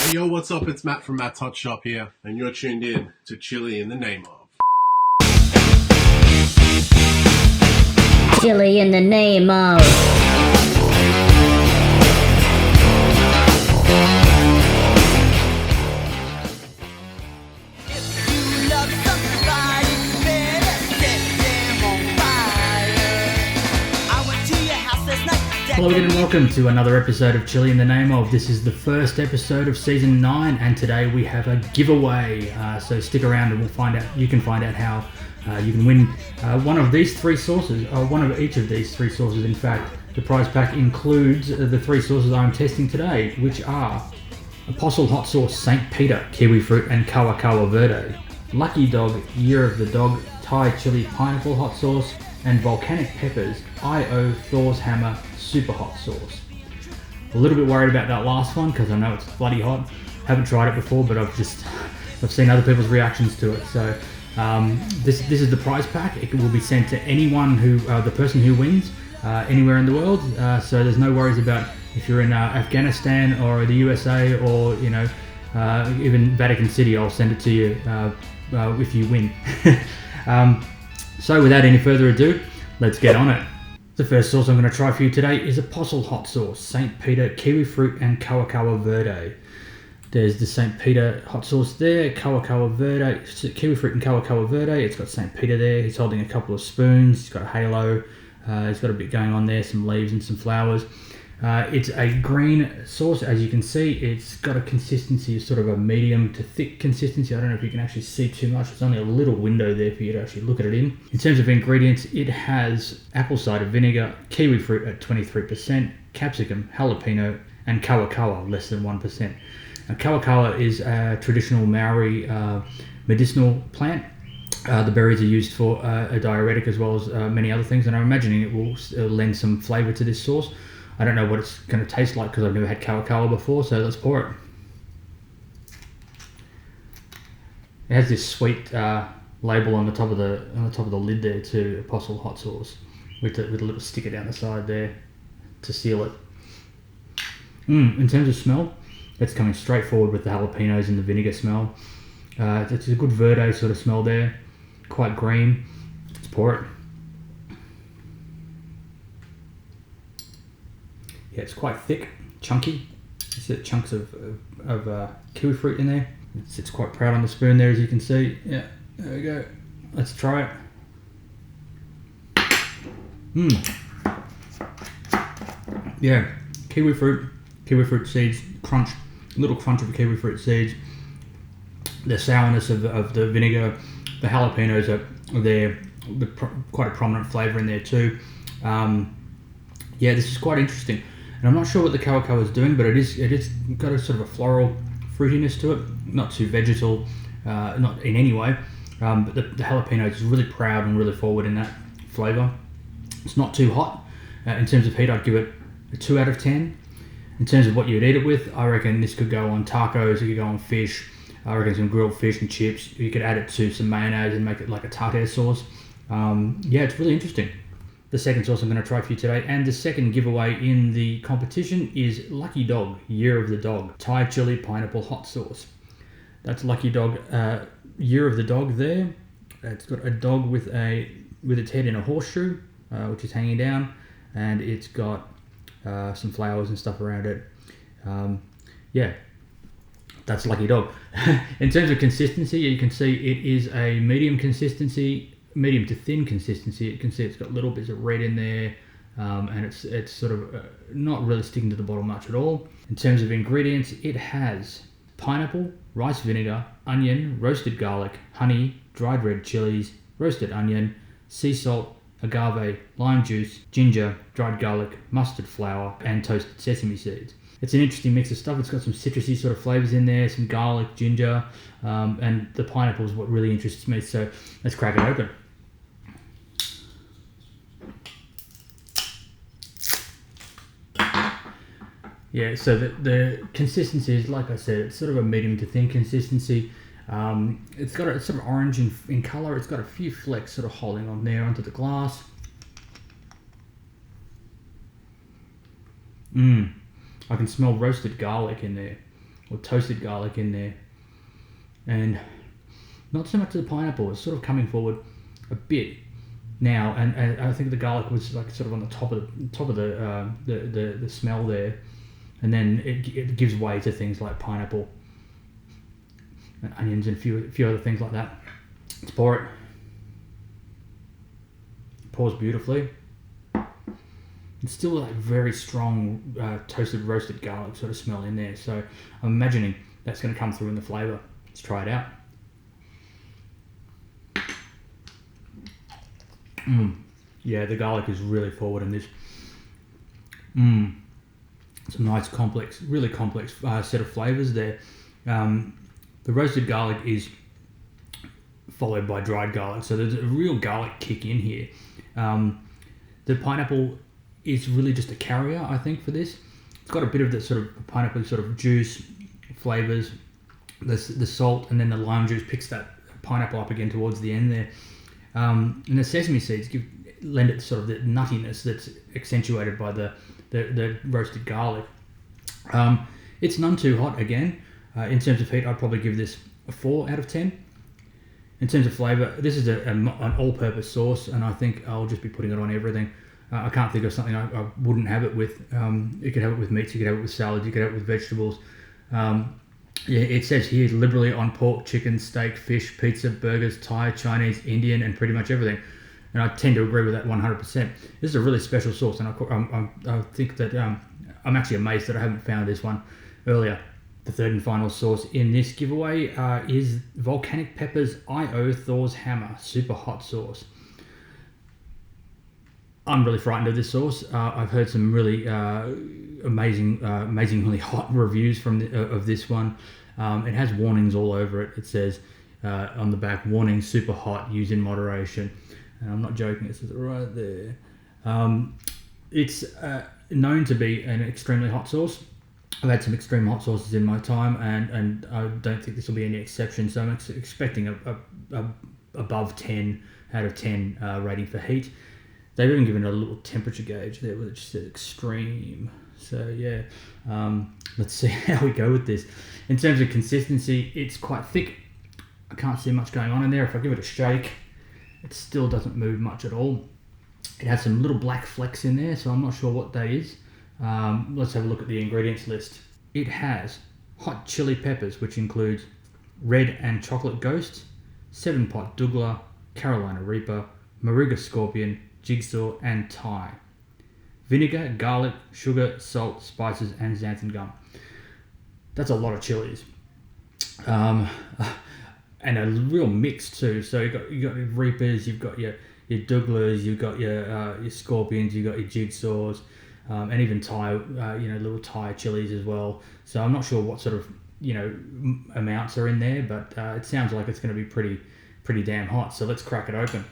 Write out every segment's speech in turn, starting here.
Hey yo, what's up? It's Matt from Matt's Hot Shop here, and you're tuned in to Chili in the Name of. Chili in the name of. Hello again and welcome to another episode of Chili in the Name of. This is the first episode of season 9 and today we have a giveaway. So stick around and you can find out how you can win one of these three sauces, one of each of these three sauces in fact. The prize pack includes the three sauces I'm testing today, which are Apostle Hot Sauce St. Peter, Kiwifruit and Kawakawa Verde, Lucky Dog Year of the Dog Thai Chili Pineapple Hot Sauce, and Volcanic Peppers IO Thors Hammer Super Hot Sauce. A little bit worried about that last one because I know it's bloody hot. Haven't tried it before, but I've seen other people's reactions to it. So this is the prize pack. It will be sent to anyone the person who wins anywhere in the world. So there's no worries about if you're in Afghanistan or the USA or even Vatican City. I'll send it to you if you win. So without any further ado, let's get on it. The first sauce I'm going to try for you today is Apostle Hot Sauce, St. Peter, Kiwifruit and Kawakawa Verde. There's the St. Peter hot sauce there, Kawakawa Verde, Kiwifruit and Kawakawa Verde. It's got St. Peter there. He's holding a couple of spoons. He's got a halo. He's got a bit going on there, some leaves and some flowers. It's a green sauce, as you can see. It's got a consistency of sort of a medium to thick consistency. I don't know if you can actually see too much. There's only a little window there for you to actually look at it in. In terms of ingredients, it has apple cider vinegar, kiwi fruit at 23%, capsicum, jalapeno, and kawakawa, less than 1%. Now, kawakawa is a traditional Maori medicinal plant. The berries are used for a diuretic as well as many other things, and I'm imagining it will lend some flavour to this sauce. I don't know what it's going to taste like because I've never had kawakawa before, so let's pour it. It has this sweet label on the top of the lid there too, Apostle Hot Sauce, with a little sticker down the side there to seal it. In terms of smell, it's coming straight forward with the jalapenos and the vinegar smell. It's a good verde sort of smell there, quite green. Let's pour it. Yeah, it's quite thick, chunky. You see the chunks of kiwi fruit in there. It sits quite proud on the spoon there, as you can see. Yeah, there we go. Let's try it. Yeah, kiwi fruit seeds, crunch, little crunch of kiwi fruit seeds. The sourness of the vinegar, the jalapenos are there, with quite a prominent flavour in there too. Yeah, this is quite interesting. And I'm not sure what the kawakawa is doing, but it's got a sort of a floral fruitiness to it, not too vegetal, not in any way. But the jalapeno is really proud and really forward in that flavour. It's not too hot. In terms of heat, I'd give it a 2 out of 10. In terms of what you'd eat it with, I reckon this could go on tacos, it could go on fish. I reckon some grilled fish and chips. You could add it to some mayonnaise and make it like a tartare sauce. Yeah, it's really interesting. The second sauce I'm going to try for you today, and the second giveaway in the competition, is Lucky Dog Year of the Dog Thai Chili Pineapple Hot Sauce. That's Lucky Dog Year of the Dog there. It's got a dog with its head in a horseshoe, which is hanging down, and it's got some flowers and stuff around it. Yeah, that's Lucky Dog. In terms of consistency, you can see it is a medium to thin consistency. You can see it's got little bits of red in there, and it's sort of not really sticking to the bottle much at all. In terms of ingredients, it has pineapple, rice vinegar, onion, roasted garlic, honey, dried red chilies, roasted onion, sea salt, agave, lime juice, ginger, dried garlic, mustard flour, and toasted sesame seeds. It's an interesting mix of stuff. It's got some citrusy sort of flavours in there, some garlic, ginger, and the pineapple is what really interests me. So let's crack it open. Yeah, so the consistency is, like I said, it's sort of a medium to thin consistency. It's got a sort of orange in colour. It's got a few flecks sort of holding on there onto the glass. I can smell roasted garlic in there. or toasted garlic in there, and not so much the pineapple. It's sort of coming forward a bit now, and I think the garlic was like sort of on the top of the smell there, and then it gives way to things like pineapple and onions and a few other things like that. Let's pour it. Pours beautifully. It's still like very strong toasted roasted garlic sort of smell in there, so I'm imagining that's going to come through in the flavour. Let's try it out. Yeah, the garlic is really forward in this. It's a nice complex, really complex set of flavours there. The roasted garlic is followed by dried garlic, so there's a real garlic kick in here. The pineapple is really just a carrier, I think, for this. It's got a bit of that sort of pineapple sort of juice flavours, the salt, and then the lime juice picks that pineapple up again towards the end there. And the sesame seeds lend it sort of the nuttiness that's accentuated by the roasted garlic. It's none too hot again. In terms of heat, I'd probably give this a 4 out of 10. In terms of flavour, this is an all-purpose sauce, and I think I'll just be putting it on everything. I can't think of something I wouldn't have it with. You could have it with meats, you could have it with salads, you could have it with vegetables. Yeah, it says here liberally on pork, chicken, steak, fish, pizza, burgers, Thai, Chinese, Indian, and pretty much everything. And I tend to agree with that 100%. This is a really special sauce, and I think that I'm actually amazed that I haven't found this one earlier. The third and final sauce in this giveaway is Volcanic Peppers IO Thors Hammer Super Hot Sauce. I'm really frightened of this sauce. I've heard some really amazingly hot reviews of this one. It has warnings all over it. It says on the back, warning, super hot, use in moderation. And I'm not joking, it says it right there. It's known to be an extremely hot sauce. I've had some extreme hot sauces in my time, and I don't think this will be any exception. So I'm expecting a above 10 out of 10 rating for heat. They've even given it a little temperature gauge there, which says extreme. So yeah, let's see how we go with this. In terms of consistency, it's quite thick. I can't see much going on in there. If I give it a shake, it still doesn't move much at all. It has some little black flecks in there, so I'm not sure what that is. Let's have a look at the ingredients list. It has hot chili peppers, which includes red and chocolate ghost, 7-pot douglas, Carolina Reaper, Moruga scorpion, jigsaw, and Thai. Vinegar, garlic, sugar, salt, spices, and xanthan gum. That's a lot of chilies. And a real mix too. So you got your Reapers, you've got your douglas, you've got your scorpions, you've got your jigsaws, and even Thai, little Thai chilies as well. So I'm not sure what sort of amounts are in there, but it sounds like it's going to be pretty damn hot. So let's crack it open.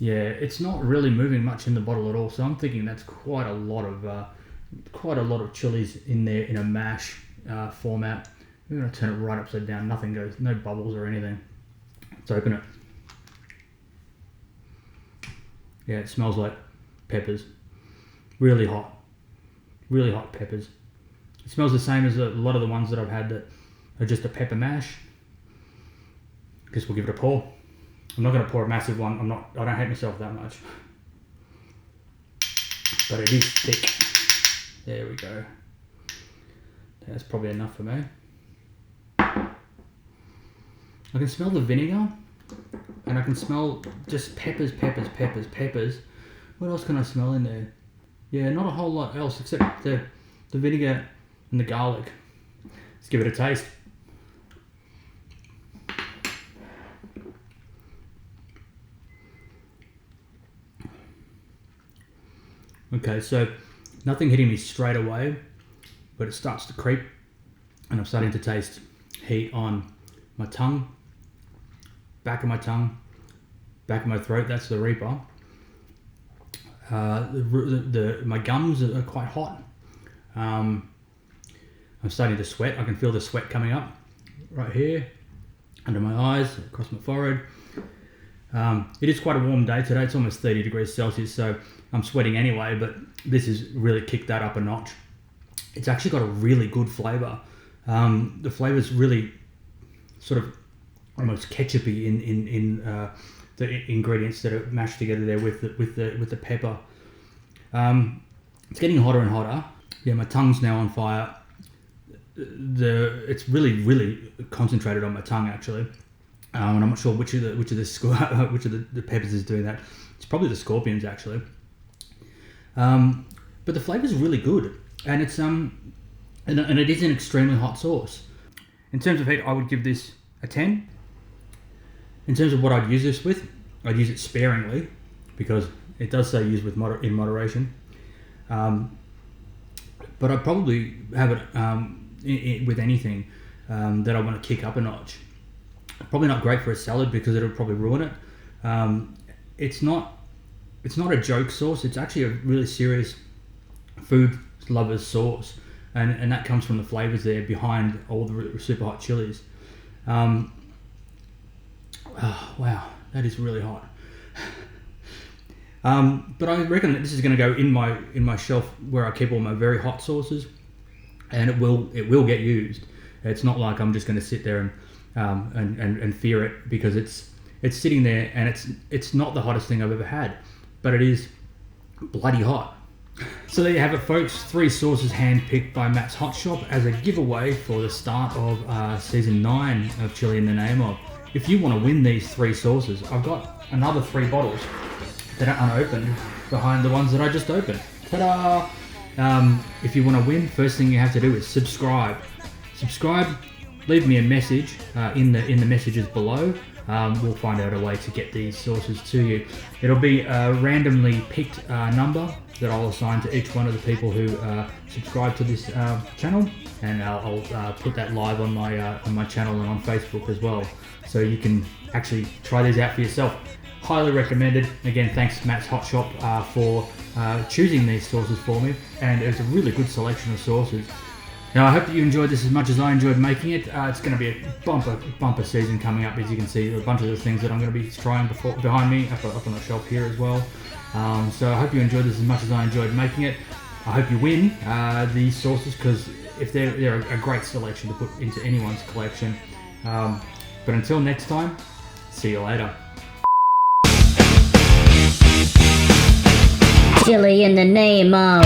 Yeah, it's not really moving much in the bottle at all. So I'm thinking that's quite a lot of chilies in there in a mash format. I'm going to turn it right upside down. Nothing goes, no bubbles or anything. Let's open it. Yeah, it smells like peppers. Really hot peppers. It smells the same as a lot of the ones that I've had that are just a pepper mash. Guess we'll give it a pour. I'm not going to pour a massive one. I don't hate myself that much. But it is thick. There we go. That's probably enough for me. I can smell the vinegar, and I can smell just peppers. What else can I smell in there? Yeah, not a whole lot else except the vinegar and the garlic. Let's give it a taste. Okay, so nothing hitting me straight away, but it starts to creep, and I'm starting to taste heat on my tongue, back of my tongue, back of my throat. That's the Reaper. My gums are quite hot. I'm starting to sweat. I can feel the sweat coming up right here, under my eyes, across my forehead. It is quite a warm day today. It's almost 30 degrees Celsius, so I'm sweating anyway, but this has really kicked that up a notch. It's actually got a really good flavour. The flavour's really sort of almost ketchupy in the ingredients that are mashed together there with the pepper. It's getting hotter and hotter. Yeah, my tongue's now on fire. It's really concentrated on my tongue actually, and I'm not sure which of the peppers is doing that. It's probably the scorpions actually. But the flavour is really good, and it's and it is an extremely hot sauce. In terms of heat, I would give this a 10. In terms of what I'd use this with, I'd use it sparingly because it does say use in moderation. But I'd probably have it with anything that I want to kick up a notch. Probably not great for a salad because it'll probably ruin it. It's not a joke sauce. It's actually a really serious food lovers sauce, and that comes from the flavors there behind all the super hot chilies. Oh, wow, that is really hot. But I reckon that this is going to go in my shelf where I keep all my very hot sauces, and it will get used. It's not like I'm just going to sit there and fear it, because it's sitting there, and it's not the hottest thing I've ever had, but it is bloody hot. So there you have it, folks. 3 sauces handpicked by Matt's Hot Shop as a giveaway for the start of season 9 of Chili in the Name of. If you want to win these 3 sauces, I've got another 3 bottles that are unopened behind the ones that I just opened. Ta-da! If you want to win, first thing you have to do is subscribe. Leave me a message in the messages below. We'll find out a way to get these sauces to you. It'll be a randomly picked number that I'll assign to each one of the people who subscribe to this channel, and I'll put that live on my channel and on Facebook as well, so you can actually try these out for yourself. Highly recommended. Again, thanks Matt's Hot Shop for choosing these sauces for me, and it's a really good selection of sauces. Now, I hope that you enjoyed this as much as I enjoyed making it. It's going to be a bumper season coming up, as you can see. A bunch of the things that I'm going to be trying behind me, up on the shelf here as well. So I hope you enjoyed this as much as I enjoyed making it. I hope you win these sauces, because if they're a great selection to put into anyone's collection. But until next time, see you later. Chili in the name of...